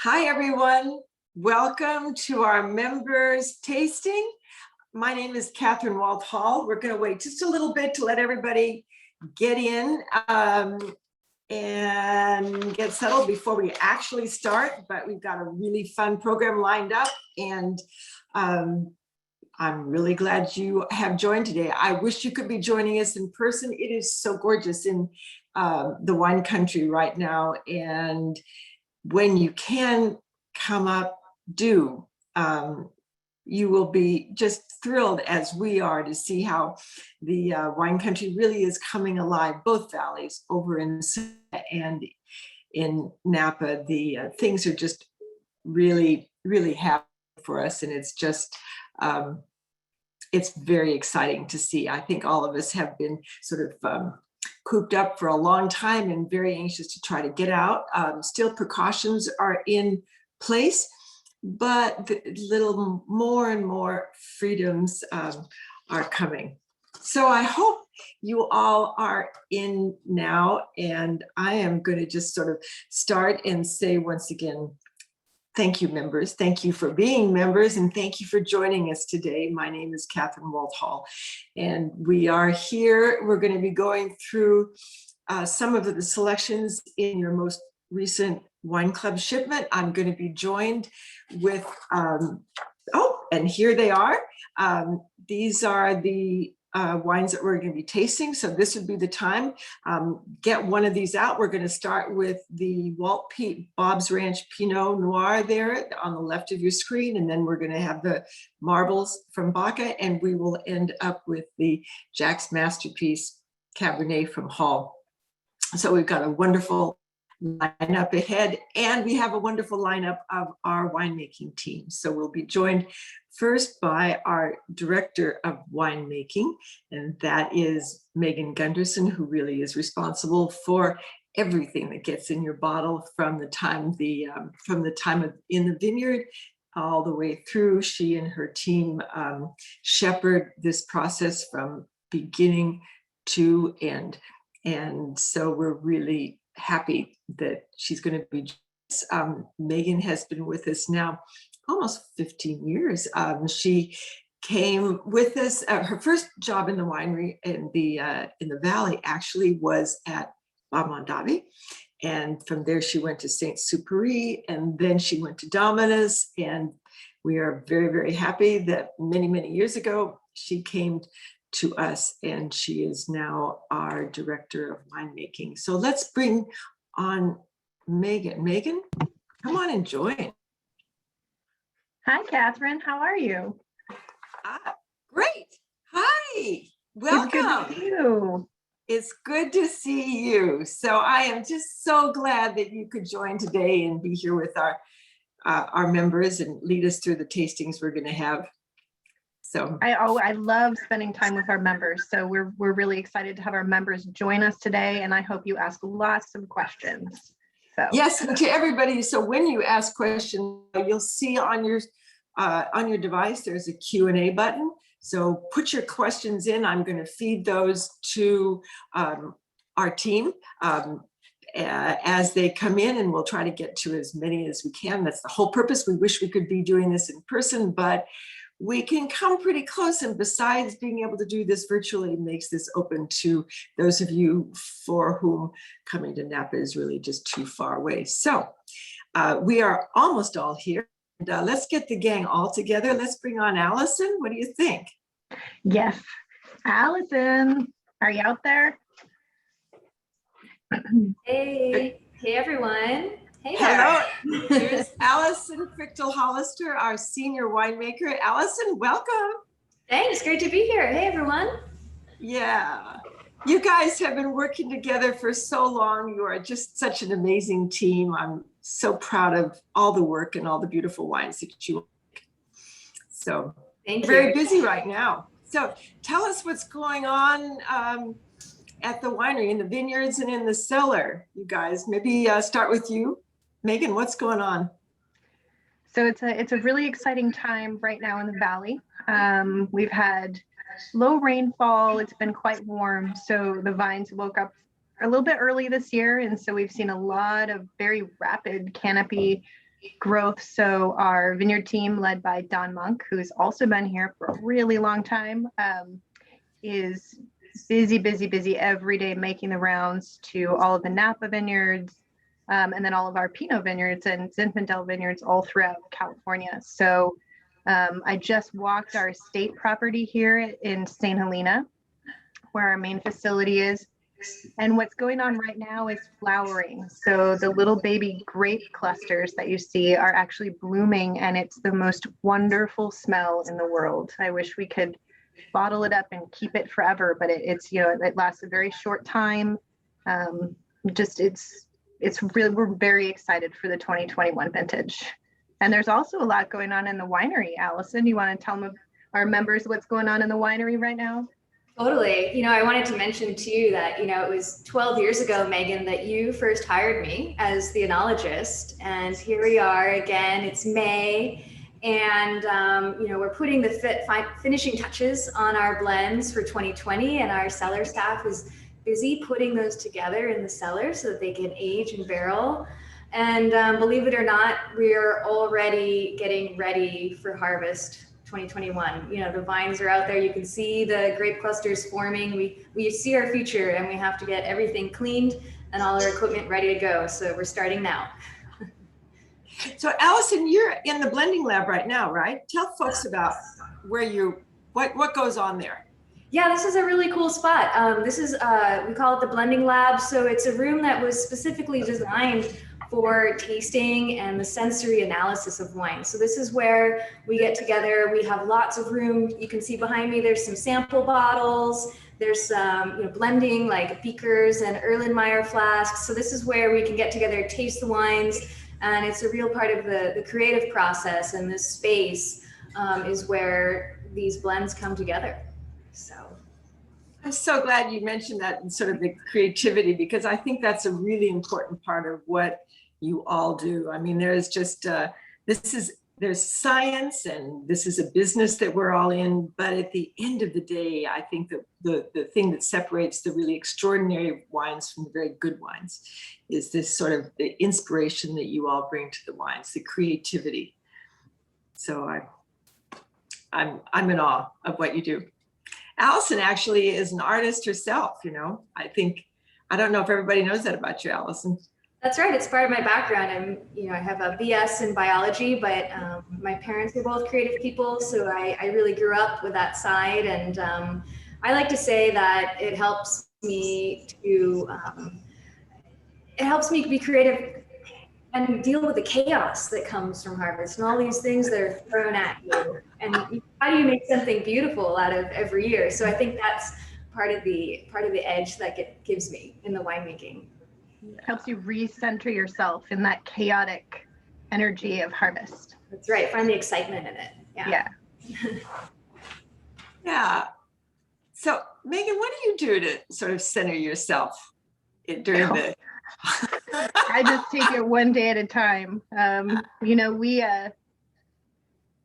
Hi, everyone. Welcome to our members tasting. My name is Kathryn Walt Hall. We're going to wait just a little bit to let everybody get in and get settled before we actually start, but we've got a really fun program lined up, and I'm really glad you have joined today. I wish you could be joining us in person. It is so gorgeous in the wine country right now, and when you can come up, do. You will be just thrilled, as we are, to see how the wine country really is coming alive, both valleys, over in and in Napa. The things are just really, really happy for us, and it's just, it's very exciting to see. I think all of us have been sort of cooped up for a long time and very anxious to try to get out. Still, precautions are in place, but the little more and more freedoms are coming. So I hope you all are in now, and I am going to just sort of start and say once again, thank you, members. Thank you for being members, and thank you for joining us today. My name is Kathryn Walt Hall, and we are here. We're going to be going through some of the selections in your most recent wine club shipment. I'm going to be joined with, and here they are. These are the wines that we're going to be tasting. So this would be the time. Get one of these out. We're going to start with the Bob's Ranch Pinot Noir there on the left of your screen. And then we're going to have the Marbles from BACA. And we will end up with the Jack's Masterpiece Cabernet from Hall. So we've got a wonderful lineup ahead, and we have a wonderful lineup of our winemaking team. So we'll be joined first by our director of winemaking, and that is Megan Gunderson, who really is responsible for everything that gets in your bottle from the time in the vineyard all the way through. She and her team shepherd this process from beginning to end, and so we're really happy that she's going to be. Megan has been with us now almost 15 years. She came with us. Her first job in the winery in the valley actually was at Bob Mondavi, and from there she went to Saint Superi, and then she went to Dominus. And we are very, very happy that many years ago she came to us, and she is now our director of winemaking. So let's bring on Megan. Megan, come on and join. Hi, Kathryn. How are you? Great. Hi. Welcome. It's good to see you. It's good to see you. So I am just so glad that you could join today and be here with our members and lead us through the tastings we're going to have. So I love spending time with our members. So we're really excited to have our members join us today, and I hope you ask lots of questions. So yes, and to everybody. So when you ask questions, you'll see on your device there's a Q&A button. So put your questions in. I'm going to feed those to our team as they come in, and we'll try to get to as many as we can. That's the whole purpose. We wish we could be doing this in person, but we can come pretty close, and besides being able to do this virtually, makes this open to those of you for whom coming to Napa is really just too far away. So we are almost all here. And, let's get the gang all together. Let's bring on Alison. What do you think? yes, Alison, are you out there? Hey everyone. Hey Hello, here's Alison Frichtl Hollister, our senior winemaker. Alison, welcome. Thanks, great to be here. Hey everyone. Yeah, you guys have been working together for so long. You are just such an amazing team. I'm so proud of all the work and all the beautiful wines that you make. So Thank you. Very busy right now. So tell us what's going on at the winery, in the vineyards and in the cellar, you guys. Maybe start with you. Megan, what's going on? So it's a really exciting time right now in the valley. We've had low rainfall. It's been quite warm, so the vines woke up a little bit early this year, and so we've seen a lot of very rapid canopy growth. So our vineyard team, led by Don Monk, who's also been here for a really long time, is busy every day, making the rounds to all of the Napa vineyards, and then all of our Pinot vineyards and Zinfandel vineyards all throughout California. So I just walked our estate property here in St. Helena, where our main facility is. And what's going on right now is flowering. So the little baby grape clusters that you see are actually blooming, and it's the most wonderful smell in the world. I wish we could bottle it up and keep it forever, but it's, you know, it lasts a very short time. It's really, we're very excited for the 2021 vintage. And there's also a lot going on in the winery. Alison, you want to tell our members what's going on in the winery right now? Totally. You know, I wanted to mention too that, you know, it was 12 years ago, Megan, that you first hired me as the enologist. And here we are again, it's May. And, you know, we're putting the finishing touches on our blends for 2020, and our cellar staff is busy putting those together in the cellar so that they can age and barrel. And believe it or not, we're already getting ready for harvest 2021. You know, the vines are out there. You can see the grape clusters forming. We see our future, and we have to get everything cleaned and all our equipment ready to go. So we're starting now. So Alison, you're in the blending lab right now, right? Tell folks about what goes on there. Yeah, this is a really cool spot. This is, we call it the blending lab. So it's a room that was specifically designed for tasting and the sensory analysis of wine. So this is where we get together. We have lots of room. You can see behind me, there's some sample bottles. There's some, you know, blending like beakers and Erlenmeyer flasks. So this is where we can get together, taste the wines. And it's a real part of the creative process, and this space is where these blends come together. So I'm so glad you mentioned that, and sort of the creativity, because I think that's a really important part of what you all do. I mean, there's just, there's science, and this is a business that we're all in, but at the end of the day, I think that the thing that separates the really extraordinary wines from the very good wines is this sort of the inspiration that you all bring to the wines, the creativity. So I'm in awe of what you do. Alison actually is an artist herself, you know. I don't know if everybody knows that about you, Alison. That's right. It's part of my background. I have a BS in biology, but my parents were both creative people, so I really grew up with that side. And I like to say that it helps me be creative and deal with the chaos that comes from harvest and all these things that are thrown at you. And how do you make something beautiful out of every year? So I think that's part of the edge that it gives me in the winemaking. Helps you recenter yourself in that chaotic energy of harvest. That's right. Find the excitement in it. Yeah. Yeah. So Megan, what do you do to sort of center yourself during the... I just take it one day at a time. You know, we,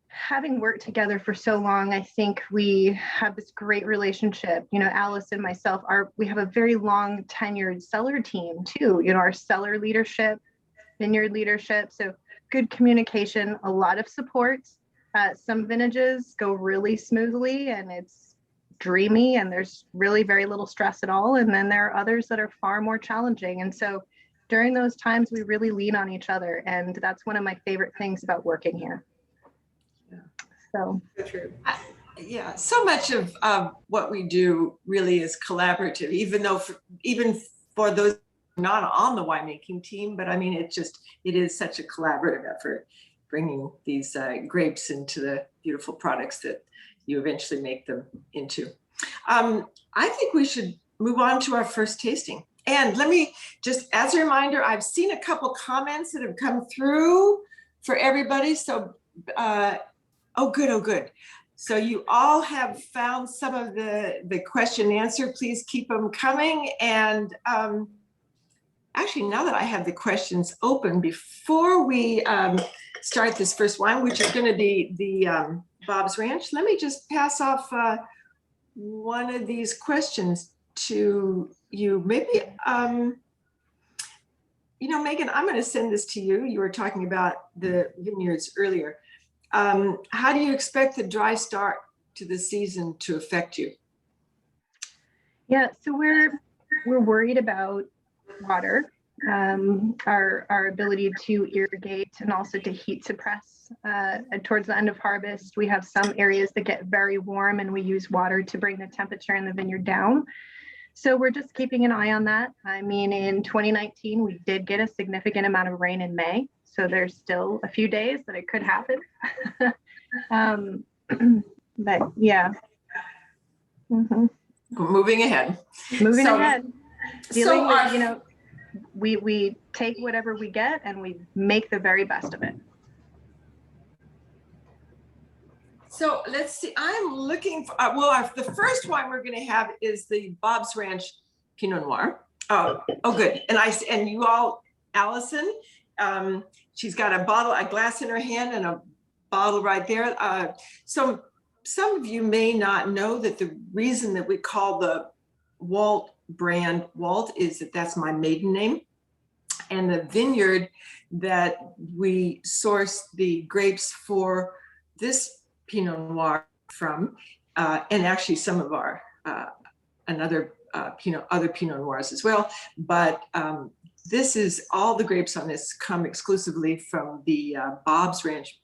having worked together for so long, I think we have this great relationship. You know, Alice and myself, we have a very long tenured cellar team too. You know, our cellar leadership, vineyard leadership. So good communication, a lot of support. Some vintages go really smoothly and it's dreamy and there's really very little stress at all. And then there are others that are far more challenging. And so during those times, we really lean on each other. And that's one of my favorite things about working here. Yeah. So true. Yeah, so much of what we do really is collaborative, even for those not on the winemaking team, but I mean, it is such a collaborative effort, bringing these grapes into the beautiful products that you eventually make them into. I think we should move on to our first tasting. And let me just, as a reminder, I've seen a couple comments that have come through for everybody. So, oh good. So you all have found some of the question and answer. Please keep them coming. And actually, now that I have the questions open, before we start this first wine, which is going to be the Bob's Ranch, let me just pass off one of these questions to you. Maybe Megan, I'm going to send this to you. You were talking about the vineyards earlier. How do you expect the dry start to the season to affect you? Yeah, so we're worried about water, our ability to irrigate and also to heat suppress. Towards the end of harvest, we have some areas that get very warm and we use water to bring the temperature in the vineyard down. So we're just keeping an eye on that. I mean, in 2019, we did get a significant amount of rain in May. So there's still a few days that it could happen. But yeah. Mm-hmm. We're moving ahead. Moving ahead. Dealing with, you know, we take whatever we get and we make the very best of it. So let's see, I'm looking for, the first wine we're going to have is the Bob's Ranch Pinot Noir. Oh, good. And you all, Alison, she's got a glass in her hand and a bottle right there. So some of you may not know that the reason that we call the Walt brand Walt is that's my maiden name. And the vineyard that we source the grapes for this Pinot Noir from, and actually some of our other Pinot Noirs as well. But this is all the grapes on this come exclusively from the Bob's Ranch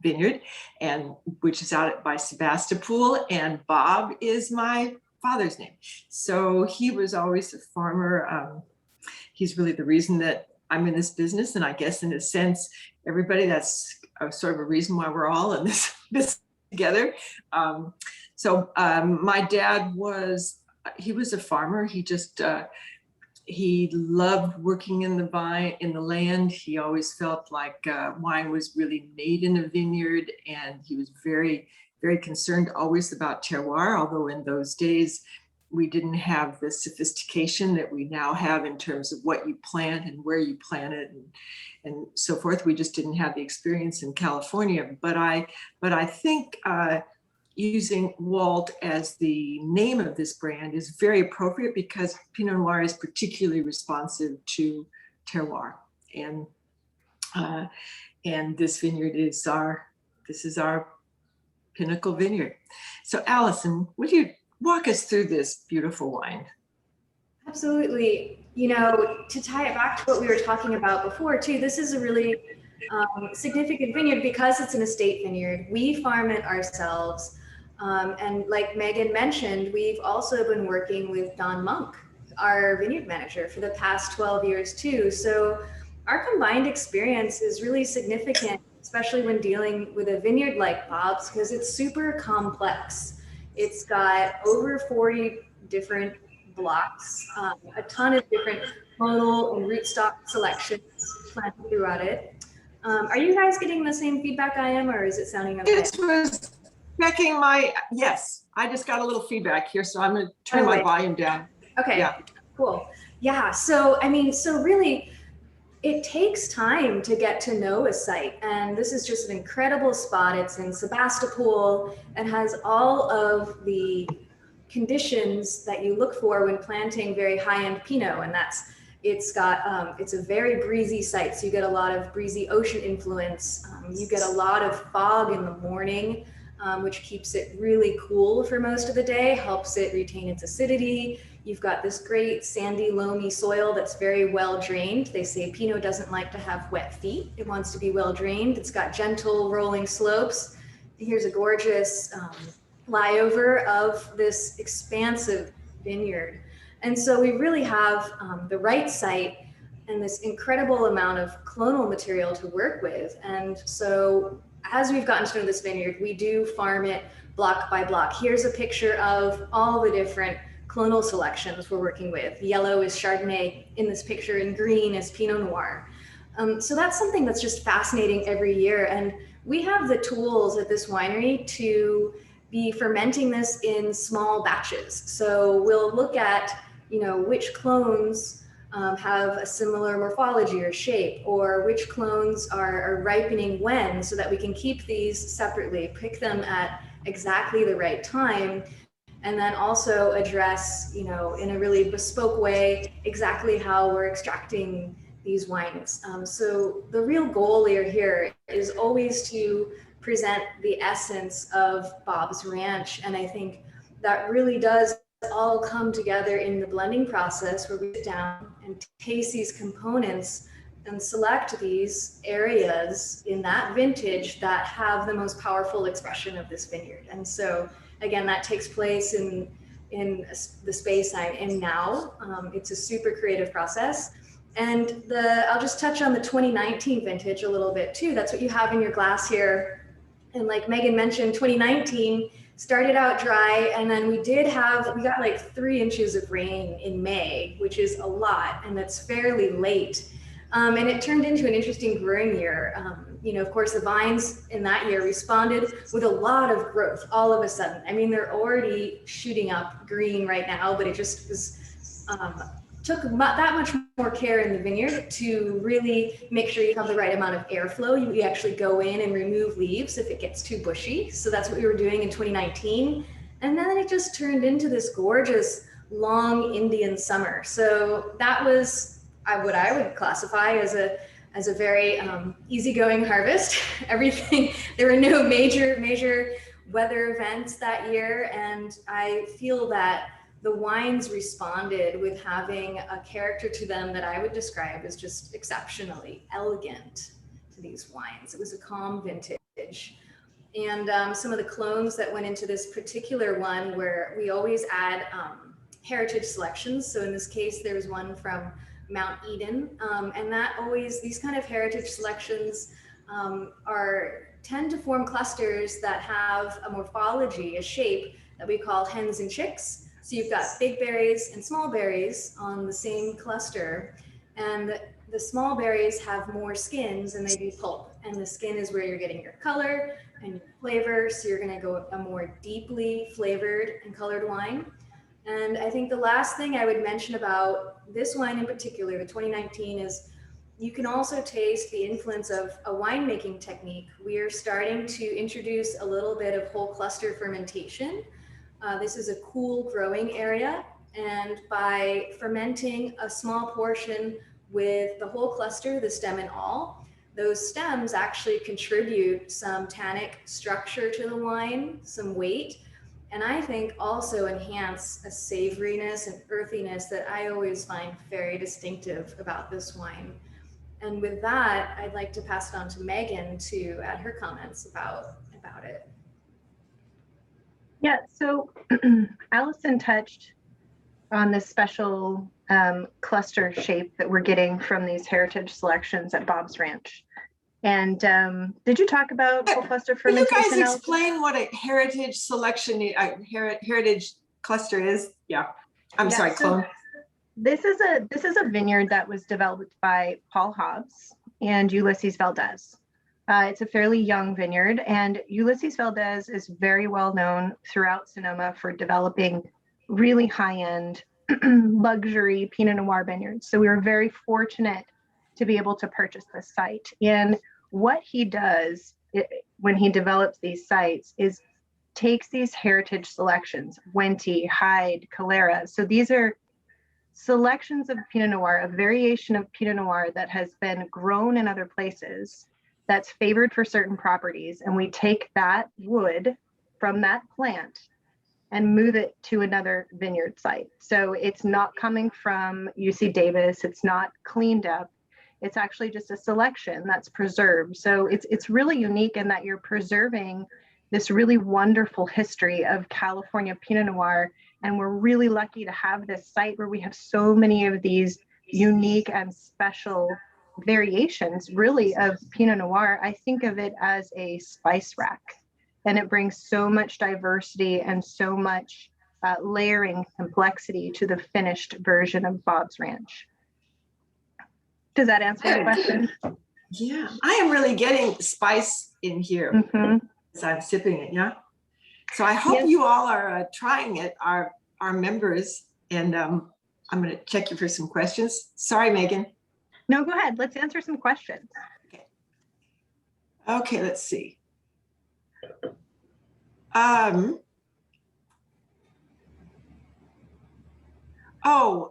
Vineyard, and which is out by Sebastopol. And Bob is my father's name, so he was always a farmer. He's really the reason that I'm in this business, and I guess in a sense, everybody, that's sort of a reason why we're all in this together. My dad was a farmer. He just he loved working in the land. He always felt like wine was really made in a vineyard, and he was very, very concerned always about terroir, although in those days we didn't have the sophistication that we now have in terms of what you plant and where you plant it and so forth. We just didn't have the experience in California. But I think using Walt as the name of this brand is very appropriate because Pinot Noir is particularly responsive to terroir. And this vineyard is our pinnacle vineyard. So Alison, would you walk us through this beautiful wine? Absolutely. To tie it back to what we were talking about before too, this is a really significant vineyard because it's an estate vineyard. We farm it ourselves. And like Megan mentioned, we've also been working with Don Monk, our vineyard manager, for the past 12 years too. So our combined experience is really significant, especially when dealing with a vineyard like Bob's, because it's super complex. It's got over 40 different blocks, a ton of different clonal and rootstock selections planted throughout it. Are you guys getting the same feedback I am, or is it sounding okay? This was checking yes, I just got a little feedback here, so I'm going to turn my volume down. Okay, yeah. Cool. Yeah, so really, it takes time to get to know a site, and this is just an incredible spot. It's in Sebastopol and has all of the conditions that you look for when planting very high-end Pinot, and it's a very breezy site, so you get a lot of breezy ocean influence. You get a lot of fog in the morning, which keeps it really cool for most of the day, helps it retain its acidity. You've got this great sandy, loamy soil that's very well drained. They say Pinot doesn't like to have wet feet. It wants to be well drained. It's got gentle rolling slopes. Here's a gorgeous flyover of this expansive vineyard. And so we really have the right site and this incredible amount of clonal material to work with. And so as we've gotten to know this vineyard, we do farm it block by block. Here's a picture of all the different clonal selections we're working with. Yellow is Chardonnay in this picture, and green is Pinot Noir. So that's something that's just fascinating every year. And we have the tools at this winery to be fermenting this in small batches. So we'll look at, which clones have a similar morphology or shape, or which clones are ripening when, so that we can keep these separately, pick them at exactly the right time, and then also address, you know, in a really bespoke way, exactly how we're extracting these wines. So the real goal here is always to present the essence of Bob's Ranch. And I think that really does all come together in the blending process, where we sit down and taste these components and select these areas in that vintage that have the most powerful expression of this vineyard. And so again, that takes place in the space I'm in now. It's a super creative process. And I'll just touch on the 2019 vintage a little bit too. That's what you have in your glass here. And like Megan mentioned, 2019 started out dry, and then we got like 3 inches of rain in May, which is a lot, and that's fairly late. And it turned into an interesting growing year. You know, of course, the vines in that year responded with a lot of growth all of a sudden. I mean, they're already shooting up green right now, but it just was took that much more care in the vineyard to really make sure you have the right amount of airflow. You actually go in and remove leaves if it gets too bushy. So that's what we were doing in 2019. And then it just turned into this gorgeous long Indian summer. So that was what I would classify as a very easygoing harvest. Everything, there were no major weather events that year. And I feel that the wines responded with having a character to them that I would describe as just exceptionally elegant to these wines. It was a calm vintage. And some of the clones that went into this particular one, where we always add heritage selections. So in this case, there's one from Mount Eden. And these kind of heritage selections tend to form clusters that have a morphology, a shape that we call hens and chicks. So you've got big berries and small berries on the same cluster, and the small berries have more skins and they do pulp, and the skin is where you're getting your color and your flavor. So you're going to go a more deeply flavored and colored wine. And I think the last thing I would mention about this wine in particular, the 2019, is you can also taste the influence of a winemaking technique. We are starting to introduce a little bit of whole cluster fermentation. This is a cool growing area, and by fermenting a small portion with the whole cluster, the stem and all, those stems actually contribute some tannic structure to the wine, some weight, and I think also enhance a savoriness and earthiness that I always find very distinctive about this wine. And with that, I'd like to pass it on to Megan to add her comments about it. Yeah, so Alison touched on this special cluster shape that we're getting from these heritage selections at Bob's Ranch. And did you talk about whole cluster fermentation? Can you guys explain what a heritage selection, heritage cluster is? Yeah, I'm sorry, clone. This is a vineyard that was developed by Paul Hobbs and Ulysses Valdez. It's a fairly young vineyard, and Ulysses Valdez is very well known throughout Sonoma for developing really high-end luxury Pinot Noir vineyards. So we were very fortunate to be able to purchase this site. And what he does when he develops these sites is takes these heritage selections, Wente, Hyde, Calera. So these are selections of Pinot Noir, a variation of Pinot Noir that has been grown in other places, that's favored for certain properties, and we take that wood from that plant and move it to another vineyard site. So it's not coming from UC Davis, it's not cleaned up, it's actually just a selection that's preserved. So it's really unique in that you're preserving this really wonderful history of California Pinot Noir, and we're really lucky to have this site where we have so many of these unique and special variations really of Pinot Noir. I think of it as a spice rack, and it brings so much diversity and so much layering complexity to the finished version of Bob's Ranch. Does that answer your question? Yeah, I am really getting spice in here as I'm sipping it. Yeah, so I hope you all are trying it, our members, and I'm going to check you for some questions. Sorry, Megan. No, go ahead. Let's answer some questions. Okay, let's see. Oh,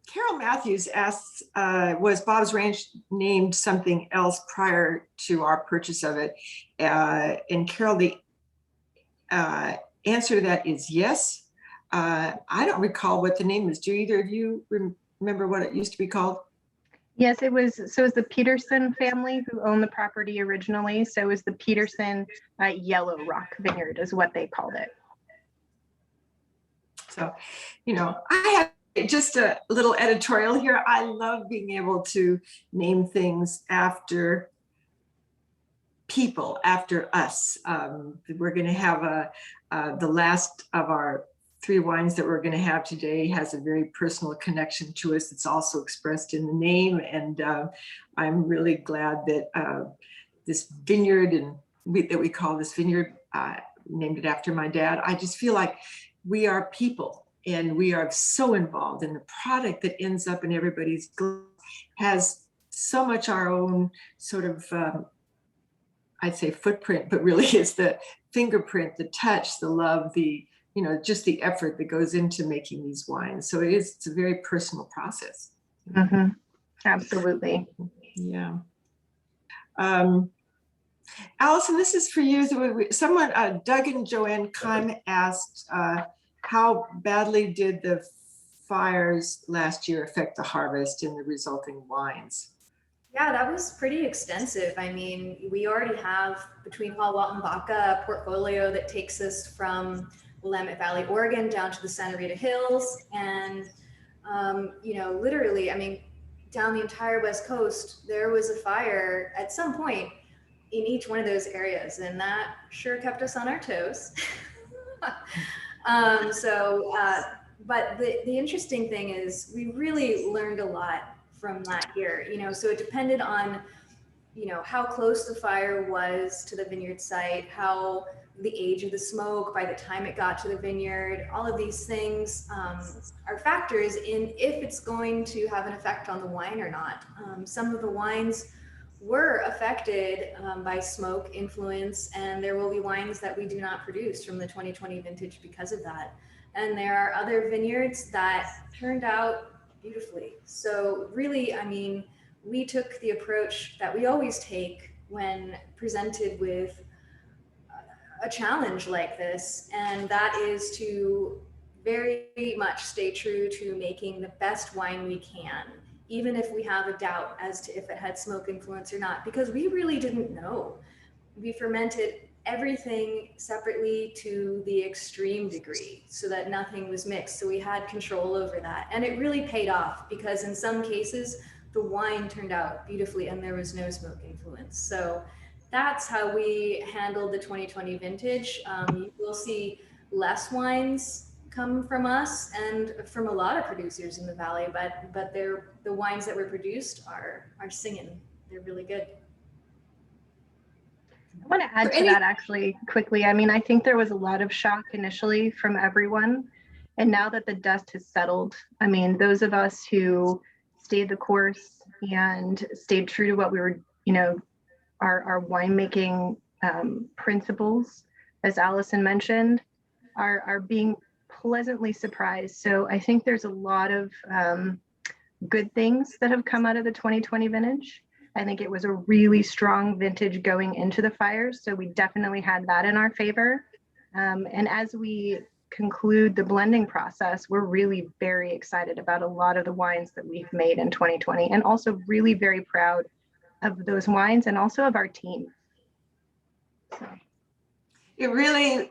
Carol Matthews asks, was Bob's Ranch named something else prior to our purchase of it? And Carol, the answer to that is yes. I don't recall what the name is. Do either of you remember what it used to be called? Yes, it was. So it was the Peterson family who owned the property originally. So it was the Peterson Yellow Rock Vineyard is what they called it. So, you know, I have just a little editorial here. I love being able to name things after people, after us. We're going to have the last of our 3 wines that we're going to have today has a very personal connection to us. It's also expressed in the name. And I'm really glad that this vineyard that we call this vineyard, named it after my dad. I just feel like we are people and we are so involved in the product that ends up in everybody's glass has so much our own sort of, I'd say footprint, but really it's the fingerprint, the touch, the love, just the effort that goes into making these wines. So it's a very personal process. Mm-hmm. Absolutely. Yeah. Alison, this is for you. Someone, Doug and Joanne Kime asked, how badly did the fires last year affect the harvest and the resulting wines? Yeah, that was pretty extensive. I mean, we already have between Hall, Walt, and BACA a portfolio that takes us from Willamette Valley, Oregon, down to the Santa Rita Hills. And, literally, I mean, down the entire West Coast, there was a fire at some point in each one of those areas. And that sure kept us on our toes. But the interesting thing is we really learned a lot from that year, so it depended on, how close the fire was to the vineyard site, how the age of the smoke by the time it got to the vineyard, all of these things are factors in if it's going to have an effect on the wine or not. Some of the wines were affected by smoke influence, and there will be wines that we do not produce from the 2020 vintage because of that. And there are other vineyards that turned out beautifully. So really, I mean, we took the approach that we always take when presented with a challenge like this, and that is to very much stay true to making the best wine we can, even if we have a doubt as to if it had smoke influence or not, because we really didn't know. We fermented everything separately to the extreme degree so that nothing was mixed. So we had control over that. And it really paid off because in some cases, the wine turned out beautifully and there was no smoke influence. So that's how we handled the 2020 vintage. You will see less wines come from us and from a lot of producers in the valley, but the wines that were produced are singing. They're really good. I want to add to that actually quickly. I mean, I think there was a lot of shock initially from everyone. And now that the dust has settled, I mean, those of us who stayed the course and stayed true to what we were, our winemaking principles, as Alison mentioned, are being pleasantly surprised. So I think there's a lot of good things that have come out of the 2020 vintage. I think it was a really strong vintage going into the fires. So we definitely had that in our favor. And as we conclude the blending process, we're really very excited about a lot of the wines that we've made in 2020 and also really very proud of those wines and also of our team. So. It really,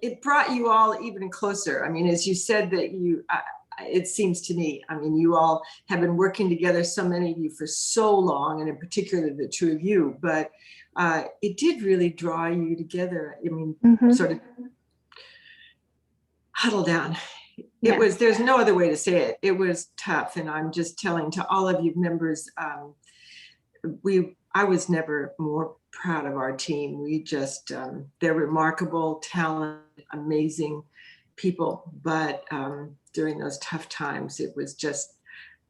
it brought you all even closer. I mean, as you said that it seems to me, I mean, you all have been working together, so many of you for so long, and in particular the two of you, but it did really draw you together. I mean, sort of huddle down. There's no other way to say it. It was tough. And I'm just telling to all of you members, I was never more proud of our team. We just, they're remarkable, talented, amazing people. But during those tough times, it was just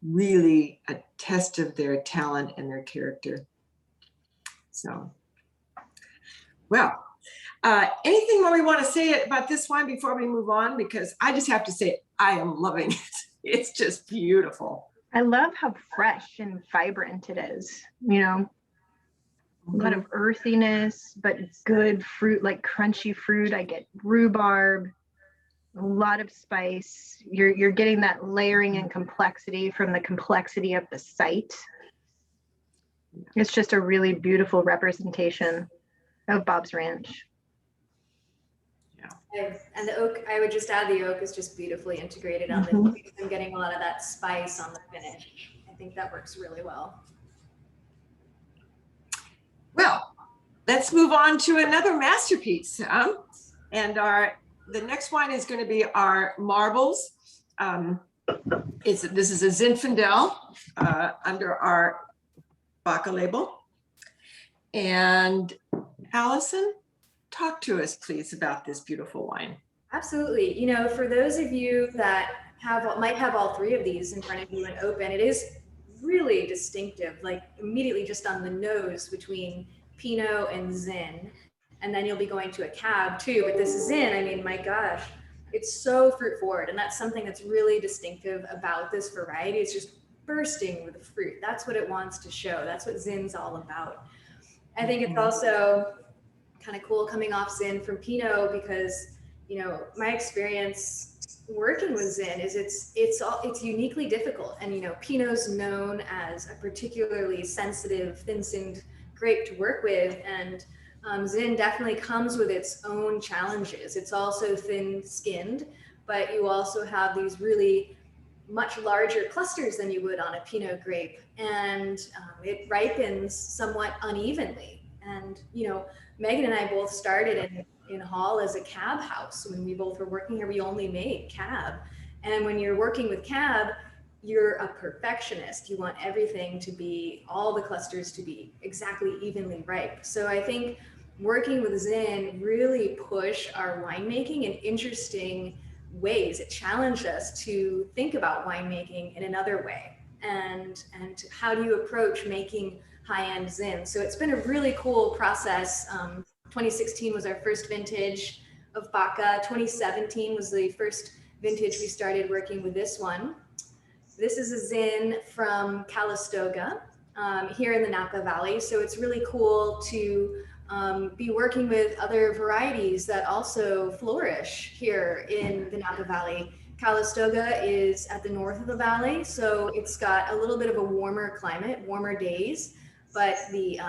really a test of their talent and their character. So, well, Anything more we want to say about this wine before we move on? Because I just have to say, I am loving it. It's just beautiful. I love how fresh and vibrant it is. You know, a lot of earthiness, but good fruit, like crunchy fruit. I get rhubarb, a lot of spice. You're getting that layering and complexity from the complexity of the site. It's just a really beautiful representation of Bob's Ranch. And the oak, I would just add the oak is just beautifully integrated on the cheese. I'm getting a lot of that spice on the finish. I think that works really well. Well, let's move on to another masterpiece. And the next wine is going to be our marbles. This is a Zinfandel under our BACA label. And Alison, talk to us, please, about this beautiful wine. Absolutely. You know, for those of you that might have all three of these in front of you and open, it is really distinctive, like immediately just on the nose between Pinot and Zin. And then you'll be going to a Cab too. But this Zin, I mean, my gosh, it's so fruit forward. And that's something that's really distinctive about this variety. It's just bursting with fruit. That's what it wants to show. That's what Zin's all about. I think it's also kind of cool coming off Zin from Pinot because, you know, my experience working with Zin is it's uniquely difficult. And, you know, Pinot's known as a particularly sensitive, thin-skinned grape to work with. And Zin definitely comes with its own challenges. It's also thin-skinned, but you also have these really much larger clusters than you would on a Pinot grape. And it ripens somewhat unevenly. And, you know, Megan and I both started in Hall as a Cab house. When we both were working here, we only made Cab. And when you're working with Cab, you're a perfectionist. You want everything to be, all the clusters to be exactly evenly ripe. So I think working with Zin really pushed our winemaking in interesting ways. It challenged us to think about winemaking in another way. And how do you approach making high-end Zin? So it's been a really cool process. 2016 was our first vintage of BACA. 2017 was the first vintage we started working with this one. This is a Zin from Calistoga here in the Napa Valley. So it's really cool to be working with other varieties that also flourish here in the Napa Valley. Calistoga is at the north of the valley, so it's got a little bit of a warmer climate, warmer days, but the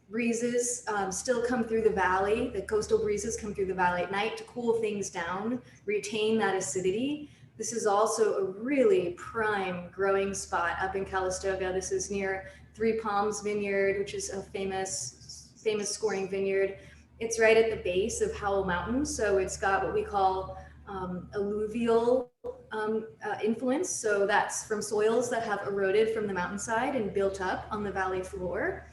breezes still come through the valley. The coastal breezes come through the valley at night to cool things down, retain that acidity. This is also a really prime growing spot up in Calistoga. This is near Three Palms Vineyard, which is a famous scoring vineyard. It's right at the base of Howell Mountain, so it's got what we call alluvial influence. So that's from soils that have eroded from the mountainside and built up on the valley floor.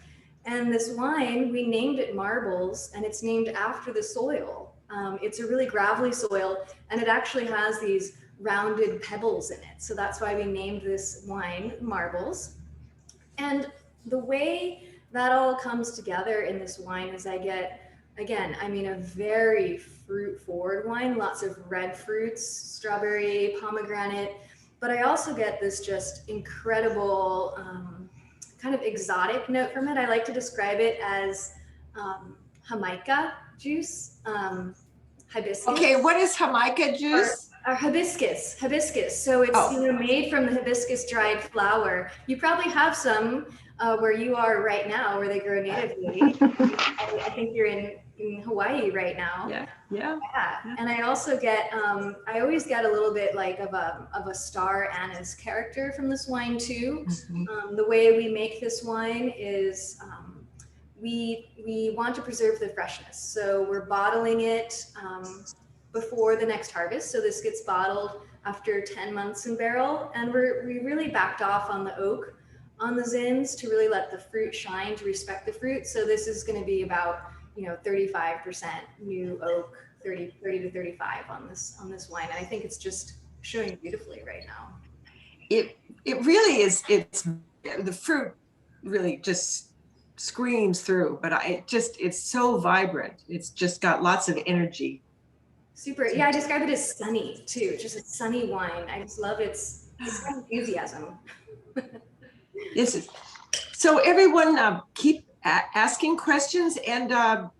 And this wine, we named it Marbles, and it's named after the soil. It's a really gravelly soil, and it actually has these rounded pebbles in it. So that's why we named this wine Marbles. And the way that all comes together in this wine is I get, again, I mean, a very fruit forward wine, lots of red fruits, strawberry, pomegranate, but I also get this just incredible kind of exotic note from it. I like to describe it as Jamaica juice, hibiscus. Okay, what is Jamaica juice? Or hibiscus. So it's you know, made from the hibiscus dried flower. You probably have some where you are right now, where they grow natively. I think you're in Hawaii right now. Yeah. And I also get, I always get a little bit like of a star anise character from this wine too. The way we make this wine is we want to preserve the freshness. So we're bottling it before the next harvest. So this gets bottled after 10 months in barrel. And we really backed off on the oak on the Zins to really let the fruit shine, to respect the fruit. So this is going to be about, you know, 35% new oak, 30 to 35 on this wine. And I think it's just showing beautifully right now. It really is. It's the fruit really just screams through, but it's so vibrant. It's just got lots of energy. Super. Yeah, I describe it as sunny too. Just a sunny wine. I just love it's got enthusiasm. This is so everyone keep asking questions, and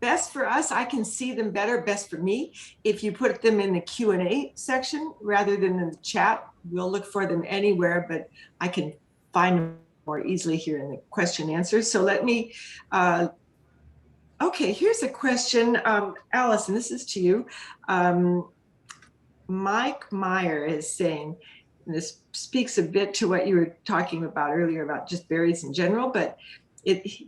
best for us, I can see them better, best for me, if you put them in the Q&A section rather than in the chat. We'll look for them anywhere, but I can find them more easily here in the question answers. So let me, okay, here's a question. Alison, this is to you. Mike Meyer is saying, and this speaks a bit to what you were talking about earlier about just berries in general, but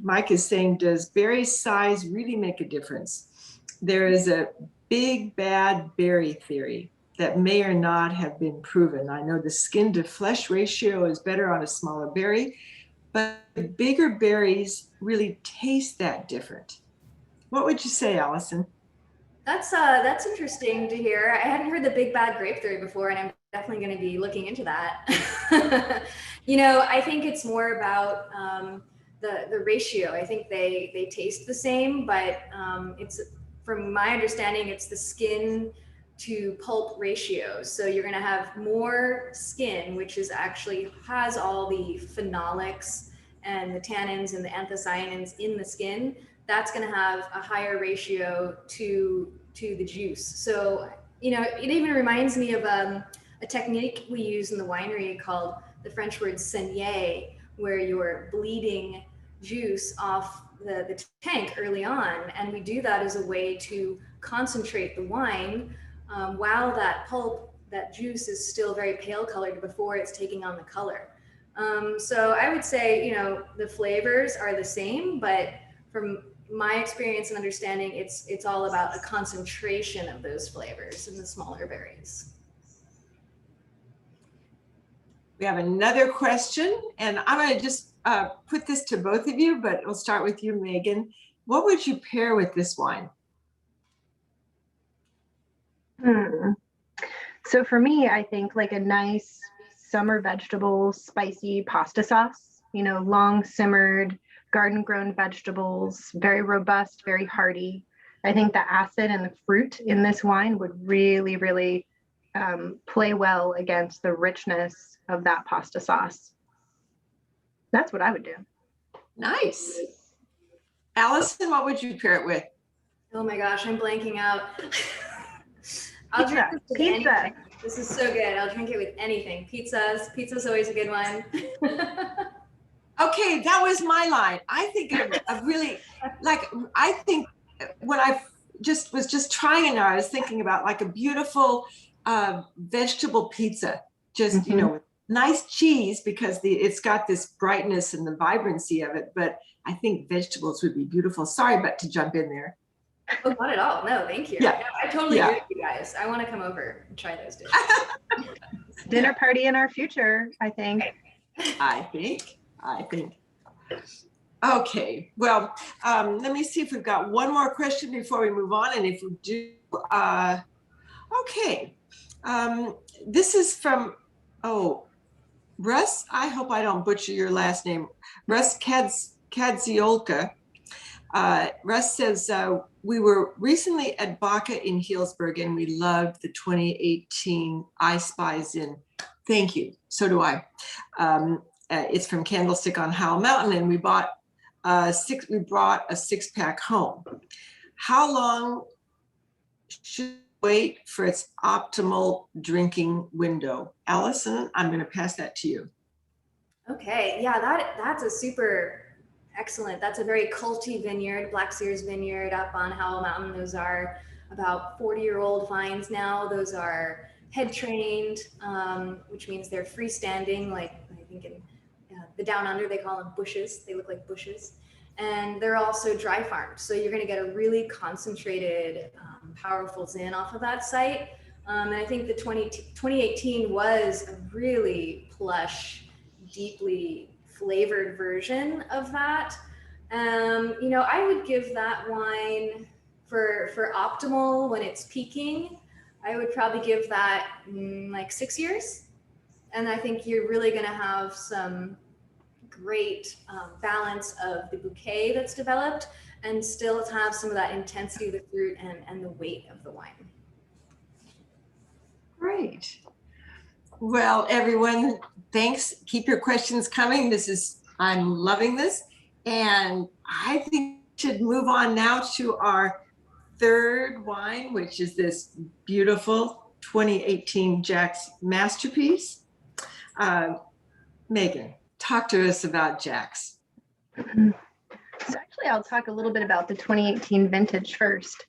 Mike is saying, does berry size really make a difference? There is a big bad berry theory that may or not have been proven. I know the skin to flesh ratio is better on a smaller berry, but bigger berries really taste that different. What would you say, Alison? That's interesting to hear. I hadn't heard the big bad grape theory before, and I'm definitely going to be looking into that. You know, I think it's more about the ratio. I think they taste the same, but it's, from my understanding, it's the skin to pulp ratio. So you're going to have more skin, which is actually has all the phenolics and the tannins and the anthocyanins in the skin. That's going to have a higher ratio to the juice. So, you know, it even reminds me of a technique we use in the winery called the French word saignée, where you're bleeding juice off the tank early on. And we do that as a way to concentrate the wine while that pulp, that juice is still very pale colored before it's taking on the color. So I would say, you know, the flavors are the same, but from my experience and understanding, it's all about a concentration of those flavors in the smaller berries. We have another question, and I'm going to just put this to both of you, but we'll start with you, Megan. What would you pair with this wine? So for me, I think like a nice summer vegetables, spicy pasta sauce, you know, long simmered, garden grown vegetables, very robust, very hearty. I think the acid and the fruit in this wine would really, really play well against the richness of that pasta sauce. That's what I would do. Nice. Alison, what would you pair it with? Oh my gosh, I'm blanking out. I'll drink this with Pizza. anything. This is so good. I'll drink it with anything. Pizza's always a good one. Okay, that was my line. I think of really, like, I think when I was just trying it now, I was thinking about like a beautiful vegetable pizza, just, you know, with nice cheese, because it's got this brightness and the vibrancy of it, but I think vegetables would be beautiful. Sorry, but to jump in there. Oh, not at all. No, thank you. Yeah. No, I totally agree with you guys. I want to come over and try those dishes. Dinner party in our future, I think. I think. Okay, well, let me see if we've got one more question before we move on. And if we do, okay. This is from, Russ, I hope I don't butcher your last name. Russ Kadziolka. Russ says, we were recently at BACA in Healdsburg and we loved the 2018 I Spy Zin. Thank you, so do I. It's from Candlestick on Howell Mountain, and we brought a 6-pack home. How long should we wait for its optimal drinking window? Alison, I'm going to pass that to you. Okay, yeah, that's a super excellent. That's a very culty vineyard, Black Sears Vineyard up on Howell Mountain. Those are about 40-year-old vines now. Those are head trained, which means they're freestanding, like I think in the down under, they call them bushes. They look like bushes. And they're also dry farmed. So you're gonna get a really concentrated, powerful Zin off of that site. And I think the 2018 was a really plush, deeply flavored version of that. You know, I would give that wine for optimal when it's peaking, I would probably give that like 6 years. And I think you're really gonna have some great balance of the bouquet that's developed and still have some of that intensity of the fruit and the weight of the wine. Great. Well, everyone, thanks. Keep your questions coming. I'm loving this. And I think we should move on now to our third wine, which is this beautiful 2018 Jack's Masterpiece. Megan, talk to us about Jack's. So actually, I'll talk a little bit about the 2018 vintage first.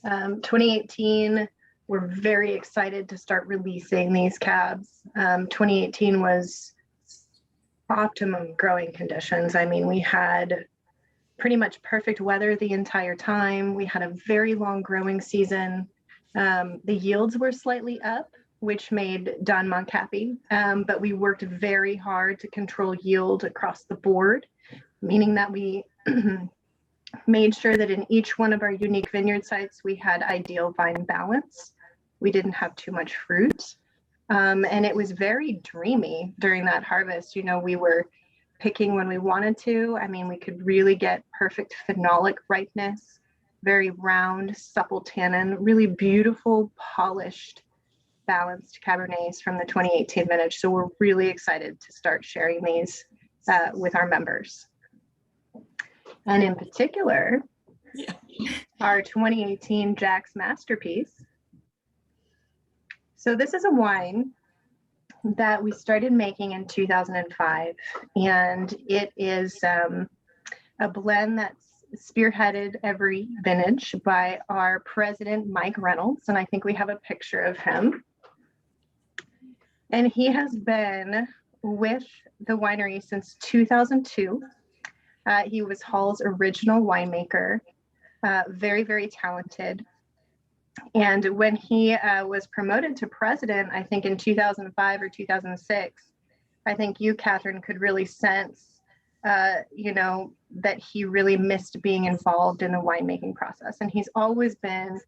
2018, we're very excited to start releasing these cabs. 2018 was optimum growing conditions. I mean, we had pretty much perfect weather the entire time. We had a very long growing season. The yields were slightly up, which made Don Monk happy, but we worked very hard to control yield across the board, meaning that we made sure that in each one of our unique vineyard sites, we had ideal vine balance. We didn't have too much fruit. And it was very dreamy during that harvest. You know, we were picking when we wanted to. I mean, we could really get perfect phenolic ripeness, very round, supple tannin, really beautiful, polished, balanced Cabernets from the 2018 vintage. So we're really excited to start sharing these with our members. And in particular, our 2018 Jack's Masterpiece. So this is a wine that we started making in 2005, and it is a blend that's spearheaded every vintage by our president, Mike Reynolds, and I think we have a picture of him. And he has been with the winery since 2002. He was Hall's original winemaker, very, very talented. And when he was promoted to president, I think in 2005 or 2006, I think you, Kathryn, could really sense, you know, that he really missed being involved in the winemaking process. And he's always been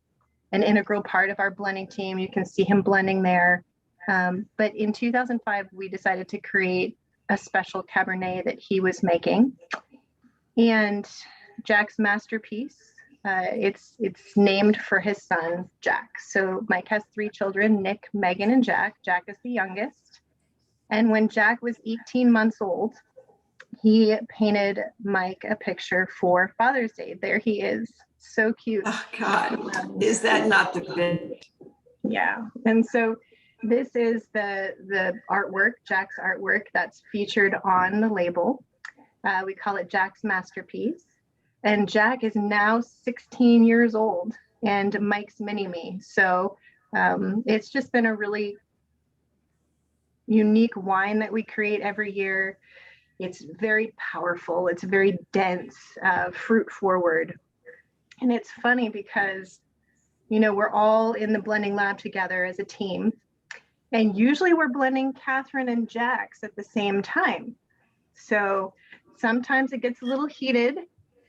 an integral part of our blending team. You can see him blending there. But in 2005, we decided to create a special Cabernet that he was making. And Jack's Masterpiece, it's named for his son, Jack. So Mike has 3 children, Nick, Megan, and Jack. Jack is the youngest. And when Jack was 18 months old, he painted Mike a picture for Father's Day. There he is. So cute. Oh, God. Is that not the bit? Yeah. And so this is the artwork, Jack's artwork, that's featured on the label. We call it Jack's Masterpiece. And Jack is now 16 years old and Mike's mini-me. So it's just been a really unique wine that we create every year. It's very powerful. It's very dense, fruit forward. And it's funny because, you know, we're all in the blending lab together as a team. And usually we're blending Kathryn and Jack's at the same time. So sometimes it gets a little heated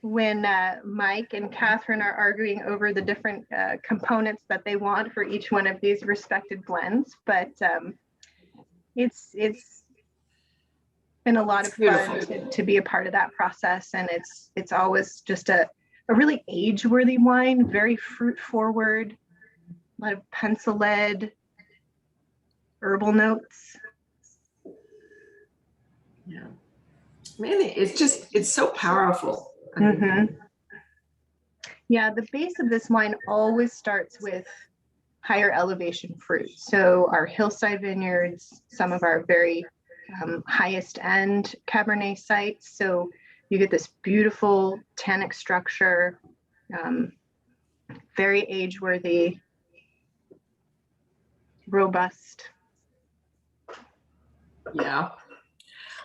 when Mike and Kathryn are arguing over the different components that they want for each one of these respected blends. But it's been a lot of fun to be a part of that process. And it's always just a really age-worthy wine, very fruit forward, a lot of pencil lead, herbal notes. Yeah. Really, it's so powerful. Mm-hmm. Yeah, the base of this wine always starts with higher elevation fruit. So our hillside vineyards, some of our very highest end Cabernet sites. So you get this beautiful tannic structure, very age-worthy, robust. Yeah.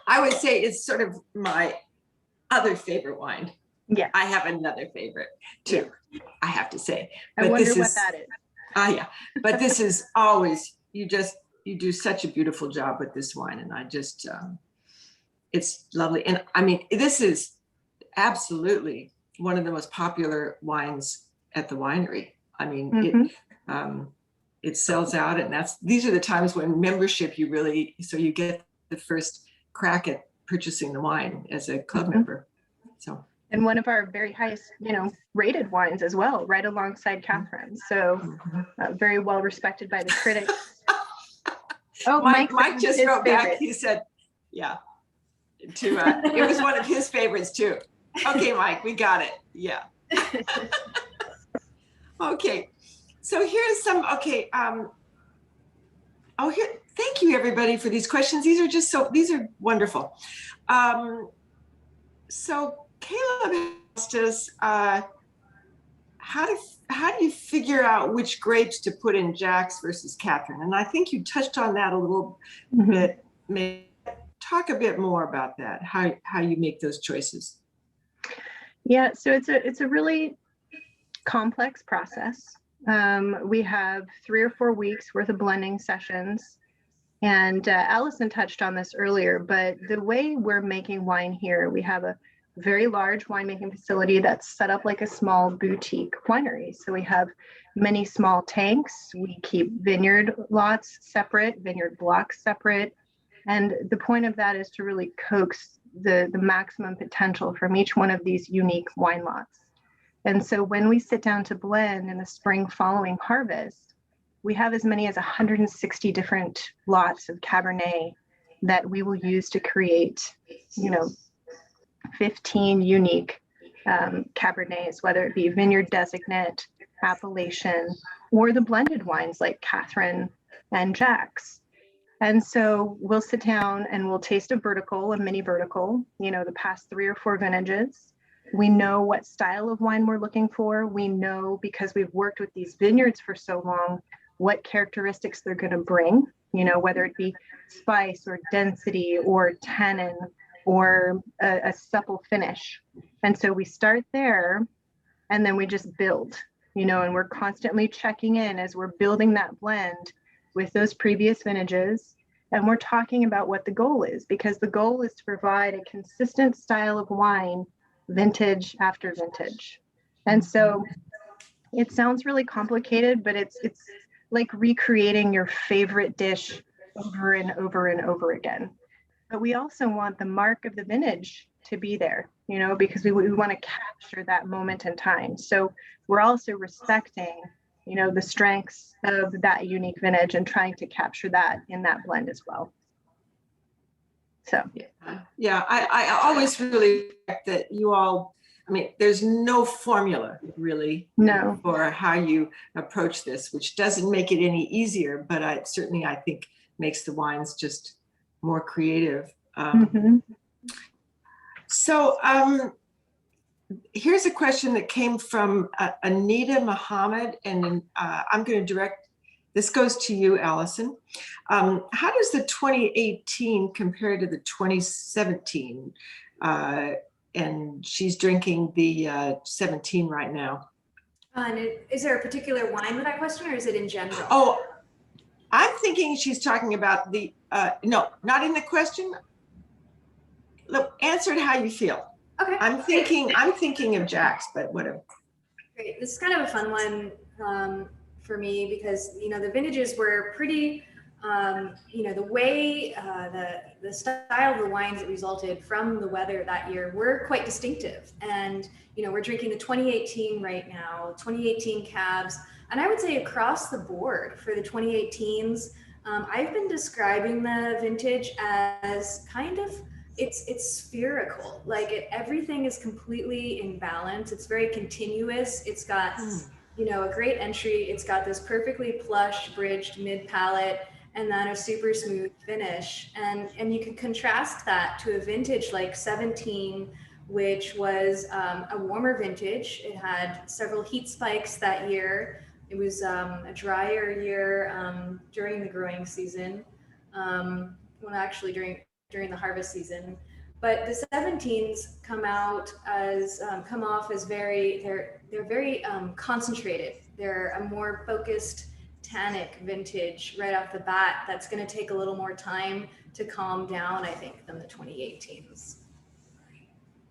I would say it's sort of my other favorite wine. Yeah. I have another favorite too, I have to say. I wonder what that is. Yeah. But this is always, you do such a beautiful job with this wine. And I just, it's lovely. And I mean, this is absolutely one of the most popular wines at the winery. I mean, Mm-hmm. It sells out, and these are the times when membership, you get the first crack at purchasing the wine as a club member. So. And one of our very highest, rated wines as well, right alongside Kathryn. So very well respected by the critics. Oh, Mike just wrote back. He said, yeah, it was one of his favorites too. Okay, Mike, we got it. Yeah. Okay. So here's some, thank you everybody for these questions. These are wonderful. So Caleb asked us, how do you figure out which grapes to put in Jack's versus Kathryn? And I think you touched on that a little bit. Maybe talk a bit more about that, how you make those choices. Yeah, so it's a really complex process. We have 3 or 4 weeks worth of blending sessions. And Alison touched on this earlier, but the way we're making wine here, we have a very large winemaking facility that's set up like a small boutique winery. So we have many small tanks. We keep vineyard lots separate, vineyard blocks separate. And the point of that is to really coax the maximum potential from each one of these unique wine lots. And so when we sit down to blend in the spring following harvest, we have as many as 160 different lots of Cabernet that we will use to create, 15 unique Cabernets, whether it be Vineyard Designate, Appellation, or the blended wines like Kathryn and Jack's. And so we'll sit down and we'll taste a mini vertical, the past 3 or 4 vintages. We know what style of wine we're looking for. We know, because we've worked with these vineyards for so long, what characteristics they're going to bring, whether it be spice or density or tannin or a supple finish. And so we start there and then we just build, and we're constantly checking in as we're building that blend with those previous vintages. And we're talking about what the goal is, because the goal is to provide a consistent style of wine vintage after vintage. And so it sounds really complicated, but it's like recreating your favorite dish over and over and over again. But we also want the mark of the vintage to be there, because we want to capture that moment in time. So we're also respecting, the strengths of that unique vintage and trying to capture that in that blend as well. So yeah, I always really like that you all, there's no formula really for how you approach this, which doesn't make it any easier, but I think makes the wines just more creative. So here's a question that came from Anita Muhammad, and I'm going to direct, this goes to you, Alison. How does the 2018 compare to the 2017? And she's drinking the 17 right now. Is there a particular wine with that question, or is it in general? Oh, I'm thinking she's talking about the, no, not in the question. Look, answer it how you feel. Okay. I'm thinking of Jack's, but whatever. Great. This is kind of a fun one for me, because the vintages were pretty, the way the style of the wines that resulted from the weather that year were quite distinctive. And we're drinking the 2018 right now, 2018 cabs, and I would say across the board for the 2018s, I've been describing the vintage as kind of, it's spherical. Like everything is completely in balance. It's very continuous. It's got, a great entry. It's got this perfectly plush bridged mid palate, and then a super smooth finish. And you can contrast that to a vintage like 17, which was a warmer vintage. It had several heat spikes that year. It was a drier year during the growing season. During the harvest season. But the 17s come off as they're very concentrated. They're a more focused tannic vintage right off the bat. That's going to take a little more time to calm down, I think, than the 2018s.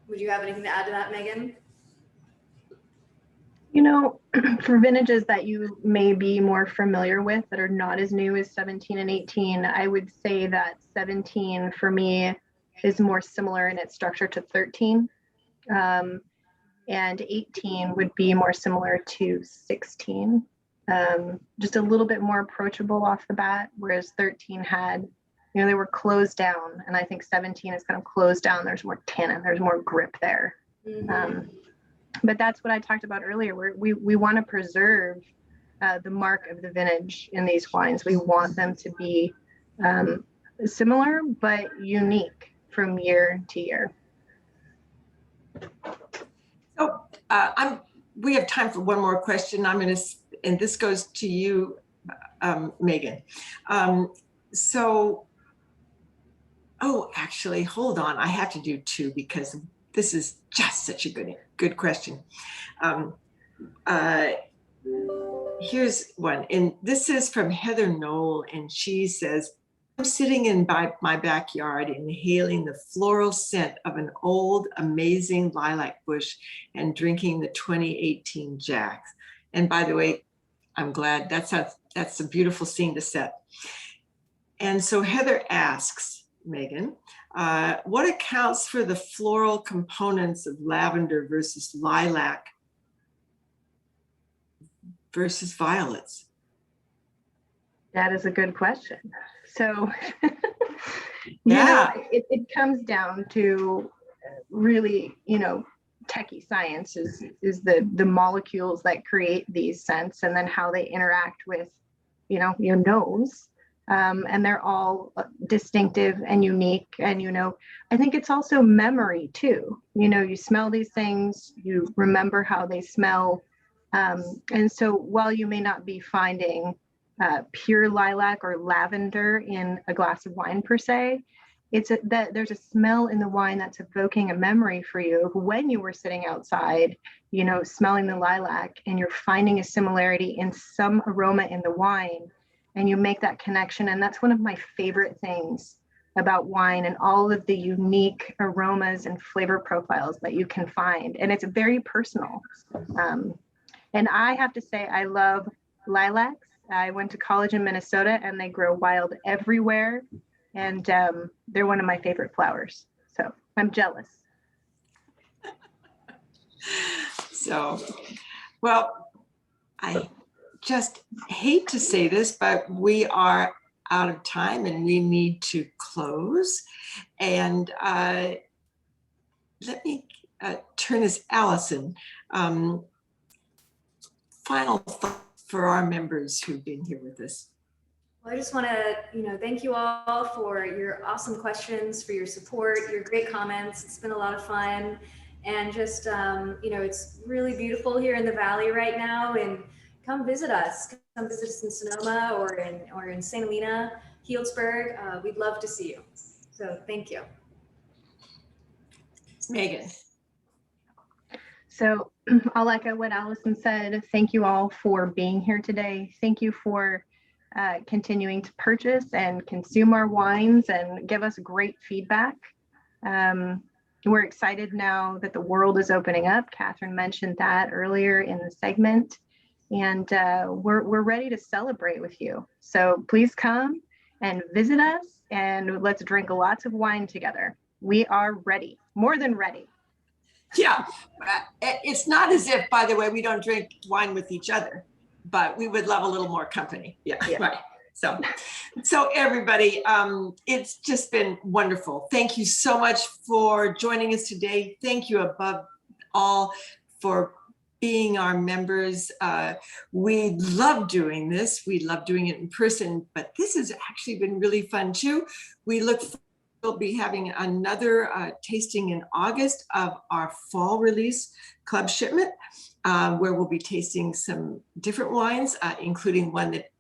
Would you have anything to add to that, Megan? For vintages that you may be more familiar with that are not as new as 17 and 18, I would say that 17 for me is more similar in its structure to 13. And 18 would be more similar to 16. Just a little bit more approachable off the bat, whereas 13 had, you know, they were closed down, and I think 17 is kind of closed down. There's more tannin, there's more grip there. But that's what I talked about earlier, where we want to preserve the mark of the vintage in these wines. We want them to be similar but unique from year to year. So we have time for one more question. And this goes to you, Megan. Actually, hold on. I have to do two because this is just such a good question. Here's one, and this is from Heather Knoll, and she says, I'm sitting in my backyard inhaling the floral scent of an old, amazing lilac bush and drinking the 2018 Jacks. And by the way, I'm glad that's a beautiful scene to set. And so Heather asks, Megan, what accounts for the floral components of lavender versus lilac versus violets? That is a good question. So, yeah, it comes down to really, techie science is the molecules that create these scents, and then how they interact with, your nose. And they're all distinctive and unique. And, I think it's also memory too. You smell these things, you remember how they smell. And so while you may not be finding pure lilac or lavender in a glass of wine per se, it's that there's a smell in the wine that's evoking a memory for you of when you were sitting outside, smelling the lilac, and you're finding a similarity in some aroma in the wine, and you make that connection. And that's one of my favorite things about wine, and all of the unique aromas and flavor profiles that you can find. And it's very personal. And I have to say, I love lilacs. I went to college in Minnesota, and they grow wild everywhere. And they're one of my favorite flowers. So I'm jealous. So, well, I just hate to say this, but we are out of time and we need to close. And let me turn this, Alison. Final thoughts for our members who've been here with us. Well, I just want to, thank you all for your awesome questions, for your support, your great comments. It's been a lot of fun. And just, it's really beautiful here in the Valley right now. And come visit us. Come visit us in Sonoma or in St. Helena, Healdsburg. We'd love to see you. So thank you. Megan. So I'll echo what Alison said. Thank you all for being here today. Thank you for continuing to purchase and consume our wines and give us great feedback. We're excited now that the world is opening up. Kathryn mentioned that earlier in the segment, and we're ready to celebrate with you. So please come and visit us, and let's drink lots of wine together. We are ready, more than ready. Yeah, it's not as if, by the way, we don't drink wine with each other, but we would love a little more company. Yeah. Right. So everybody, it's just been wonderful. Thank you so much for joining us today. Thank you above all for being our members. We love doing this. We love doing it in person, but this has actually been really fun too. We look forward. We'll be having another tasting in August of our fall release club shipment, where we'll be tasting some different wines, including one that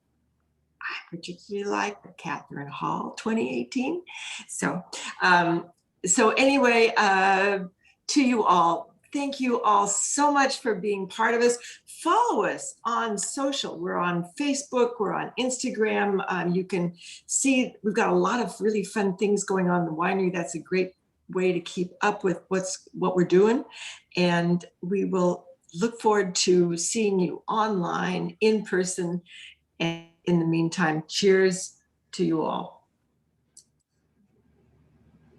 I particularly like, the Kathryn Hall 2018. So anyway, to you all, thank you all so much for being part of us. Follow us on social. We're on Facebook, we're on Instagram. You can see we've got a lot of really fun things going on in the winery. That's a great way to keep up with what we're doing. And we will look forward to seeing you online, in person. And in the meantime, cheers to you all.